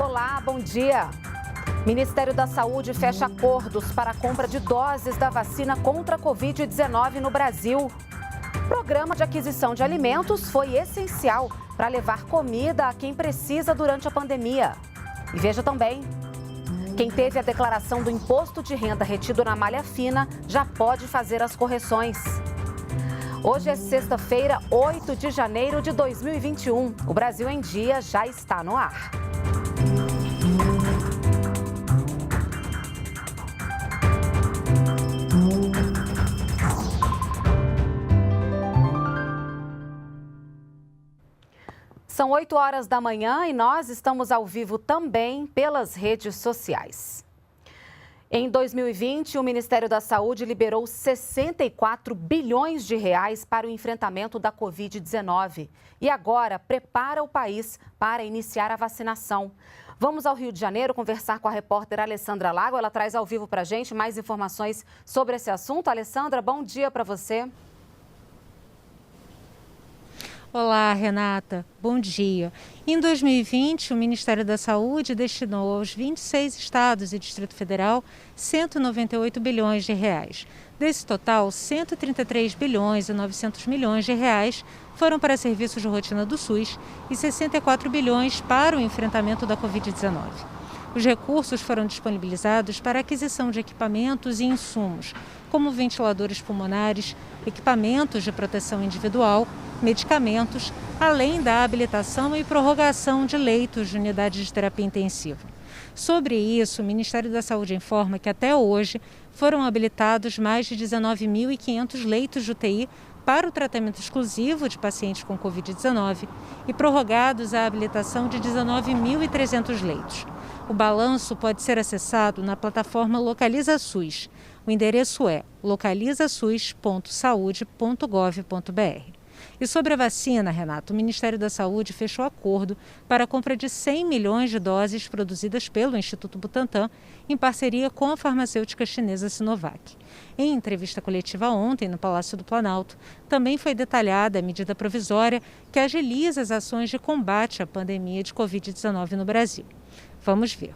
Olá, bom dia. Ministério da Saúde fecha acordos para a compra de doses da vacina contra a Covid-19 no Brasil. Programa de aquisição de alimentos foi essencial para levar comida a quem precisa durante a pandemia. E veja também, quem teve a declaração do imposto de renda retido na malha fina já pode fazer as correções. Hoje é sexta-feira, 8 de janeiro de 2021. O Brasil em Dia já está no ar. São 8 horas da manhã e nós estamos ao vivo também pelas redes sociais. Em 2020, o Ministério da Saúde liberou 64 bilhões de reais para o enfrentamento da Covid-19 e agora prepara o país para iniciar a vacinação. Vamos ao Rio de Janeiro conversar com a repórter Alessandra Lago. Ela traz ao vivo para a gente mais informações sobre esse assunto. Alessandra, bom dia para você. Olá, Renata. Bom dia. Em 2020, o Ministério da Saúde destinou aos 26 estados e Distrito Federal 198 bilhões de reais. Desse total, 133 bilhões e 900 milhões de reais foram para serviços de rotina do SUS e 64 bilhões para o enfrentamento da Covid-19. Os recursos foram disponibilizados para aquisição de equipamentos e insumos, como ventiladores pulmonares, equipamentos de proteção individual, medicamentos, além da habilitação e prorrogação de leitos de unidades de terapia intensiva. Sobre isso, o Ministério da Saúde informa que até hoje foram habilitados mais de 19.500 leitos de UTI para o tratamento exclusivo de pacientes com Covid-19 e prorrogados a habilitação de 19.300 leitos. O balanço pode ser acessado na plataforma Localiza SUS. O endereço é localizasus.saude.gov.br. E sobre a vacina, Renato, o Ministério da Saúde fechou acordo para a compra de 100 milhões de doses produzidas pelo Instituto Butantan em parceria com a farmacêutica chinesa Sinovac. Em entrevista coletiva ontem no Palácio do Planalto, também foi detalhada a medida provisória que agiliza as ações de combate à pandemia de Covid-19 no Brasil. Vamos ver.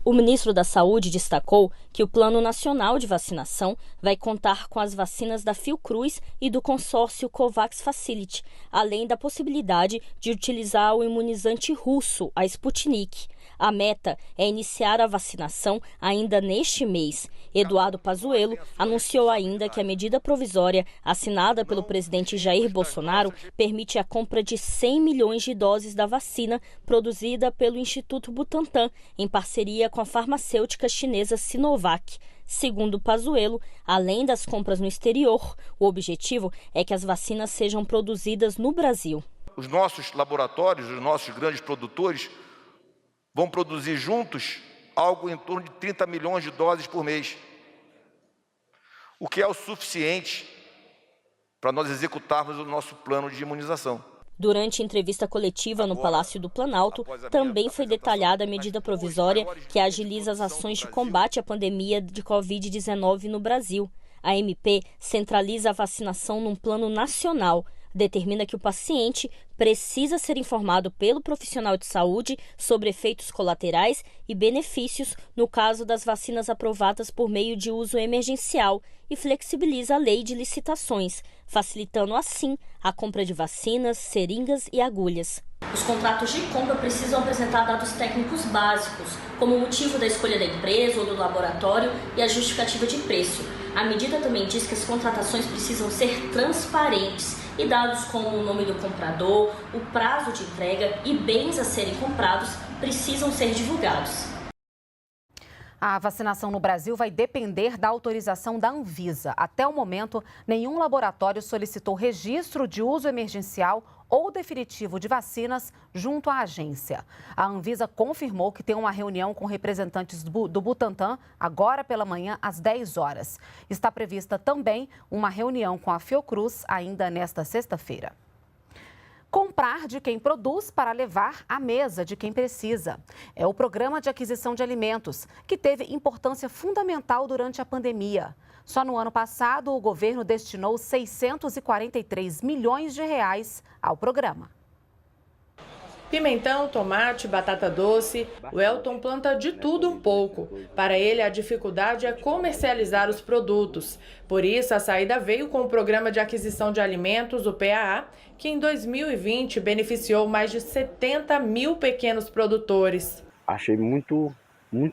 O ministro da Saúde destacou que o Plano Nacional de Vacinação vai contar com as vacinas da Fiocruz e do consórcio COVAX Facility, além da possibilidade de utilizar o imunizante russo, a Sputnik. A meta é iniciar a vacinação ainda neste mês. Eduardo Pazuello anunciou ainda que a medida provisória assinada pelo presidente Jair Bolsonaro permite a compra de 100 milhões de doses da vacina produzida pelo Instituto Butantan, em parceria com a farmacêutica chinesa Sinovac. Segundo Pazuello, além das compras no exterior, o objetivo é que as vacinas sejam produzidas no Brasil. Os nossos laboratórios, os nossos grandes produtores, vão produzir juntos algo em torno de 30 milhões de doses por mês, o que é o suficiente para nós executarmos o nosso plano de imunização. Durante entrevista coletiva no Palácio do Planalto, também foi detalhada a medida provisória que agiliza as ações de combate à pandemia de Covid-19 no Brasil. A MP centraliza a vacinação num plano nacional, determina que o paciente precisa ser informado pelo profissional de saúde sobre efeitos colaterais e benefícios no caso das vacinas aprovadas por meio de uso emergencial e flexibiliza a lei de licitações, facilitando assim a compra de vacinas, seringas e agulhas. Os contratos de compra precisam apresentar dados técnicos básicos, como o motivo da escolha da empresa ou do laboratório e a justificativa de preço. A medida também diz que as contratações precisam ser transparentes e dados como o nome do comprador, o prazo de entrega e bens a serem comprados precisam ser divulgados. A vacinação no Brasil vai depender da autorização da Anvisa. Até o momento, nenhum laboratório solicitou registro de uso emergencial ou definitivo de vacinas junto à agência. A Anvisa confirmou que tem uma reunião com representantes do Butantan agora pela manhã às 10 horas. Está prevista também uma reunião com a Fiocruz ainda nesta sexta-feira. Comprar de quem produz para levar à mesa de quem precisa. É o programa de aquisição de alimentos, que teve importância fundamental durante a pandemia. Só no ano passado, o governo destinou 643 milhões de reais ao programa. Pimentão, tomate, batata doce, o Elton planta de tudo um pouco. Para ele, a dificuldade é comercializar os produtos. Por isso, a saída veio com o Programa de Aquisição de Alimentos, o PAA, que em 2020 beneficiou mais de 70 mil pequenos produtores. Achei muito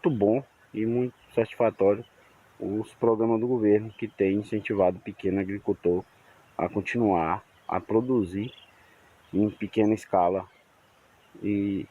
bom e muito satisfatório os programas do governo que têm incentivado o pequeno agricultor a continuar a produzir em pequena escala e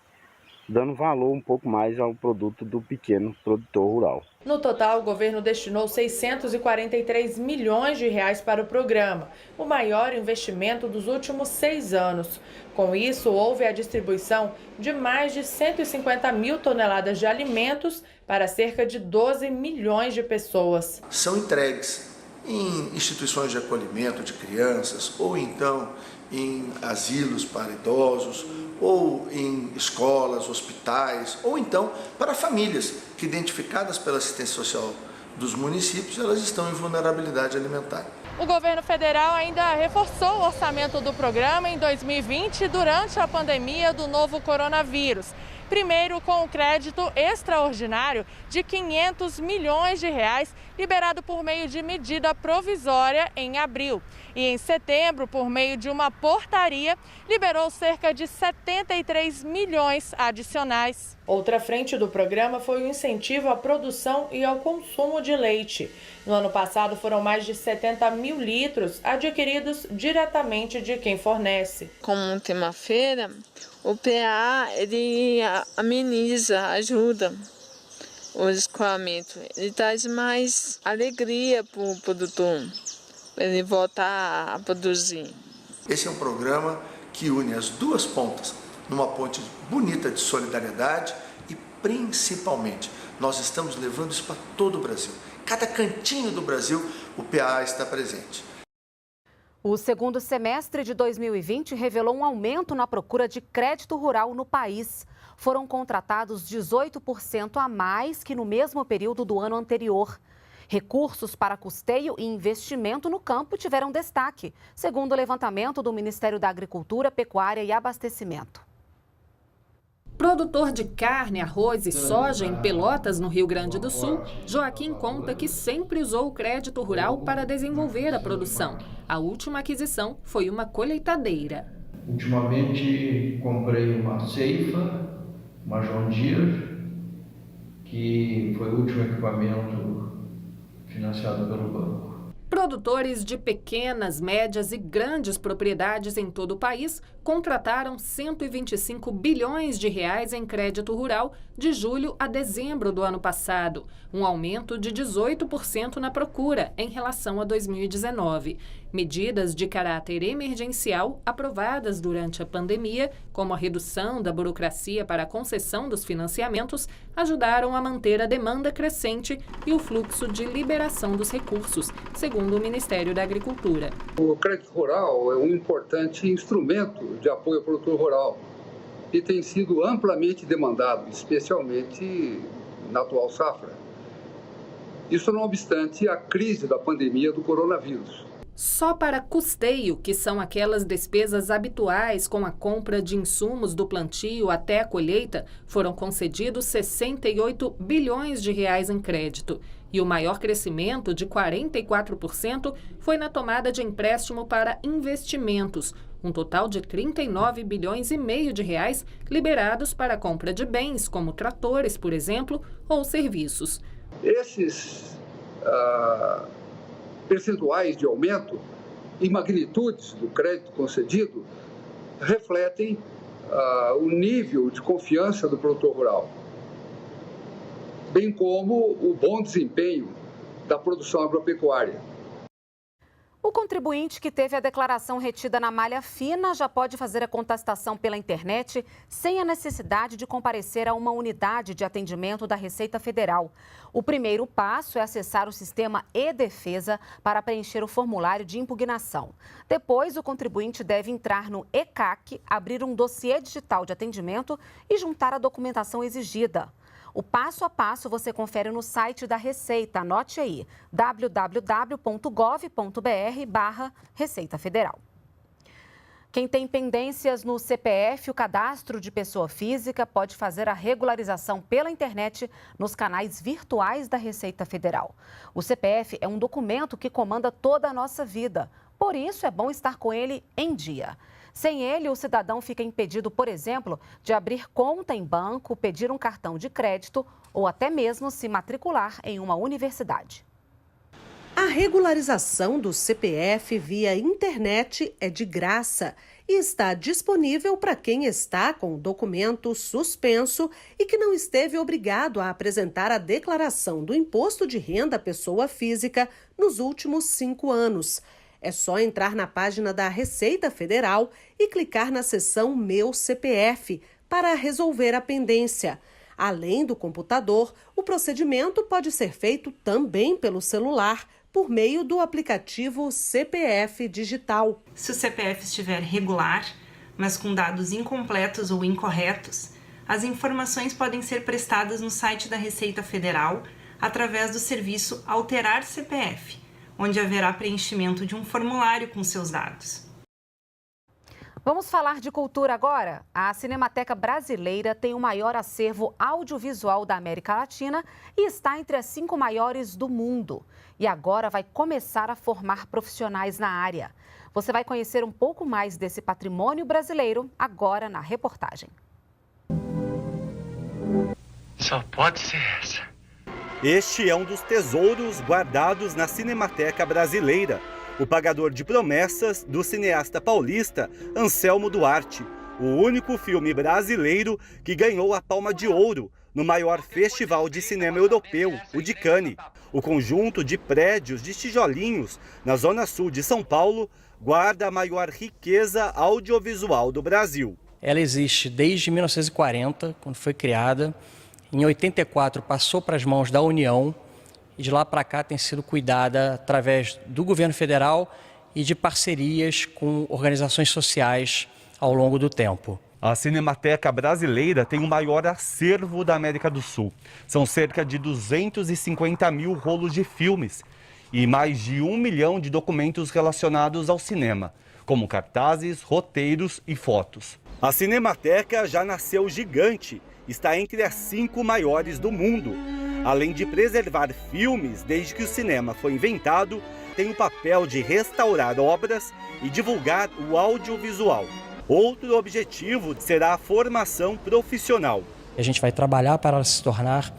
dando valor um pouco mais ao produto do pequeno produtor rural. No total, o governo destinou 643 milhões de reais para o programa, o maior investimento dos últimos 6 anos. Com isso, houve a distribuição de mais de 150 mil toneladas de alimentos para cerca de 12 milhões de pessoas. São entregues em instituições de acolhimento de crianças, ou então em asilos para idosos, ou em escolas, hospitais, ou então para famílias que, identificadas pela assistência social dos municípios, elas estão em vulnerabilidade alimentar. O governo federal ainda reforçou o orçamento do programa em 2020 durante a pandemia do novo coronavírus. Primeiro, com o crédito extraordinário de 500 milhões de reais, liberado por meio de medida provisória em abril. E em setembro, por meio de uma portaria, liberou cerca de 73 milhões adicionais. Outra frente do programa foi o incentivo à produção e ao consumo de leite. No ano passado, foram mais de 70 mil litros adquiridos diretamente de quem fornece. Como tem uma feira, o PA ele ameniza, ajuda o escoamento. Ele traz mais alegria para o produtor, para ele voltar a produzir. Esse é um programa que une as duas pontas, numa ponte bonita de solidariedade e, principalmente, nós estamos levando isso para todo o Brasil. Cada cantinho do Brasil, o PA está presente. O segundo semestre de 2020 revelou um aumento na procura de crédito rural no país. Foram contratados 18% a mais que no mesmo período do ano anterior. Recursos para custeio e investimento no campo tiveram destaque, segundo o levantamento do Ministério da Agricultura, Pecuária e Abastecimento. Produtor de carne, arroz e soja em Pelotas, no Rio Grande do Sul, Joaquim conta que sempre usou o crédito rural para desenvolver a produção. A última aquisição foi uma colheitadeira. Ultimamente comprei uma ceifa, uma John Deere, que foi o último equipamento financiado pelo banco. Produtores de pequenas, médias e grandes propriedades em todo o país contrataram 125 bilhões de reais em crédito rural de julho a dezembro do ano passado, um aumento de 18% na procura em relação a 2019. Medidas de caráter emergencial aprovadas durante a pandemia, como a redução da burocracia para a concessão dos financiamentos, ajudaram a manter a demanda crescente e o fluxo de liberação dos recursos, segundo o Ministério da Agricultura. O crédito rural é um importante instrumento de apoio ao produtor rural e tem sido amplamente demandado, especialmente na atual safra. Isso não obstante a crise da pandemia do coronavírus. Só para custeio, que são aquelas despesas habituais com a compra de insumos do plantio até a colheita, foram concedidos 68 bilhões de reais em crédito. E o maior crescimento, de 44%, foi na tomada de empréstimo para investimentos, um total de 39 bilhões e meio de reais liberados para a compra de bens, como tratores, por exemplo, ou serviços. Esses percentuais de aumento e magnitudes do crédito concedido refletem o nível de confiança do produtor rural, bem como o bom desempenho da produção agropecuária. O contribuinte que teve a declaração retida na malha fina já pode fazer a contestação pela internet sem a necessidade de comparecer a uma unidade de atendimento da Receita Federal. O primeiro passo é acessar o sistema e-Defesa para preencher o formulário de impugnação. Depois, o contribuinte deve entrar no ECAC, abrir um dossiê digital de atendimento e juntar a documentação exigida. O passo a passo você confere no site da Receita. Anote aí, www.gov.br/Receita Federal. Quem tem pendências no CPF, o cadastro de pessoa física, pode fazer a regularização pela internet nos canais virtuais da Receita Federal. O CPF é um documento que comanda toda a nossa vida. Por isso, é bom estar com ele em dia. Sem ele, o cidadão fica impedido, por exemplo, de abrir conta em banco, pedir um cartão de crédito ou até mesmo se matricular em uma universidade. A regularização do CPF via internet é de graça e está disponível para quem está com o documento suspenso e que não esteve obrigado a apresentar a declaração do imposto de renda à pessoa física nos últimos 5 anos. É só entrar na página da Receita Federal e clicar na seção Meu CPF para resolver a pendência. Além do computador, o procedimento pode ser feito também pelo celular, por meio do aplicativo CPF Digital. Se o CPF estiver regular, mas com dados incompletos ou incorretos, as informações podem ser prestadas no site da Receita Federal através do serviço Alterar CPF, onde haverá preenchimento de um formulário com seus dados. Vamos falar de cultura agora? A Cinemateca Brasileira tem o maior acervo audiovisual da América Latina e está entre as 5 maiores do mundo. E agora vai começar a formar profissionais na área. Você vai conhecer um pouco mais desse patrimônio brasileiro agora na reportagem. Só pode ser essa. Este é um dos tesouros guardados na Cinemateca Brasileira. O Pagador de Promessas, do cineasta paulista Anselmo Duarte. O único filme brasileiro que ganhou a Palma de Ouro no maior festival de cinema europeu, o de Cannes. O conjunto de prédios de tijolinhos na zona sul de São Paulo guarda a maior riqueza audiovisual do Brasil. Ela existe desde 1940, quando foi criada. Em 84 passou para as mãos da União. E de lá para cá tem sido cuidada através do governo federal e de parcerias com organizações sociais ao longo do tempo. A Cinemateca Brasileira tem o maior acervo da América do Sul. São cerca de 250 mil rolos de filmes e mais de 1 milhão de documentos relacionados ao cinema, como cartazes, roteiros e fotos. A Cinemateca já nasceu gigante, está entre as 5 maiores do mundo. Além de preservar filmes desde que o cinema foi inventado, tem o papel de restaurar obras e divulgar o audiovisual. Outro objetivo será a formação profissional. A gente vai trabalhar para se tornar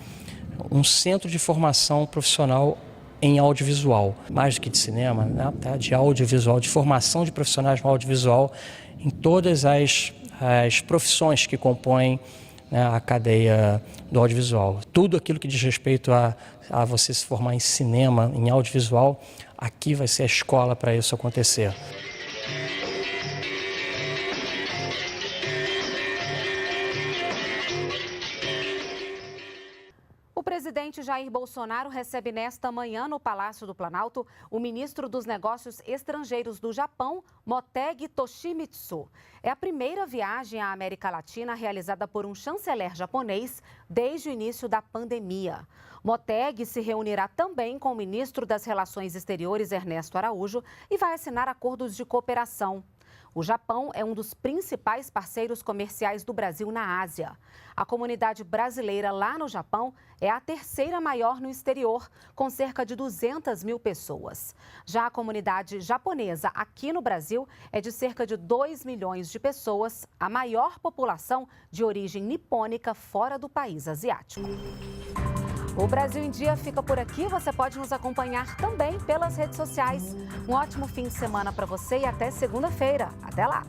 um centro de formação profissional em audiovisual, mais do que de cinema, né? De audiovisual, de formação de profissionais no audiovisual em todas as profissões que compõem a cadeia do audiovisual. Tudo aquilo que diz respeito a você se formar em cinema, em audiovisual, aqui vai ser a escola para isso acontecer. O presidente Jair Bolsonaro recebe nesta manhã no Palácio do Planalto o ministro dos Negócios Estrangeiros do Japão, Motegi Toshimitsu. É a primeira viagem à América Latina realizada por um chanceler japonês desde o início da pandemia. Motegi se reunirá também com o ministro das Relações Exteriores, Ernesto Araújo, e vai assinar acordos de cooperação. O Japão é um dos principais parceiros comerciais do Brasil na Ásia. A comunidade brasileira lá no Japão é a 3ª maior no exterior, com cerca de 200 mil pessoas. Já a comunidade japonesa aqui no Brasil é de cerca de 2 milhões de pessoas, a maior população de origem nipônica fora do país asiático. O Brasil em Dia fica por aqui. Você pode nos acompanhar também pelas redes sociais. Um ótimo fim de semana para você e até segunda-feira. Até lá!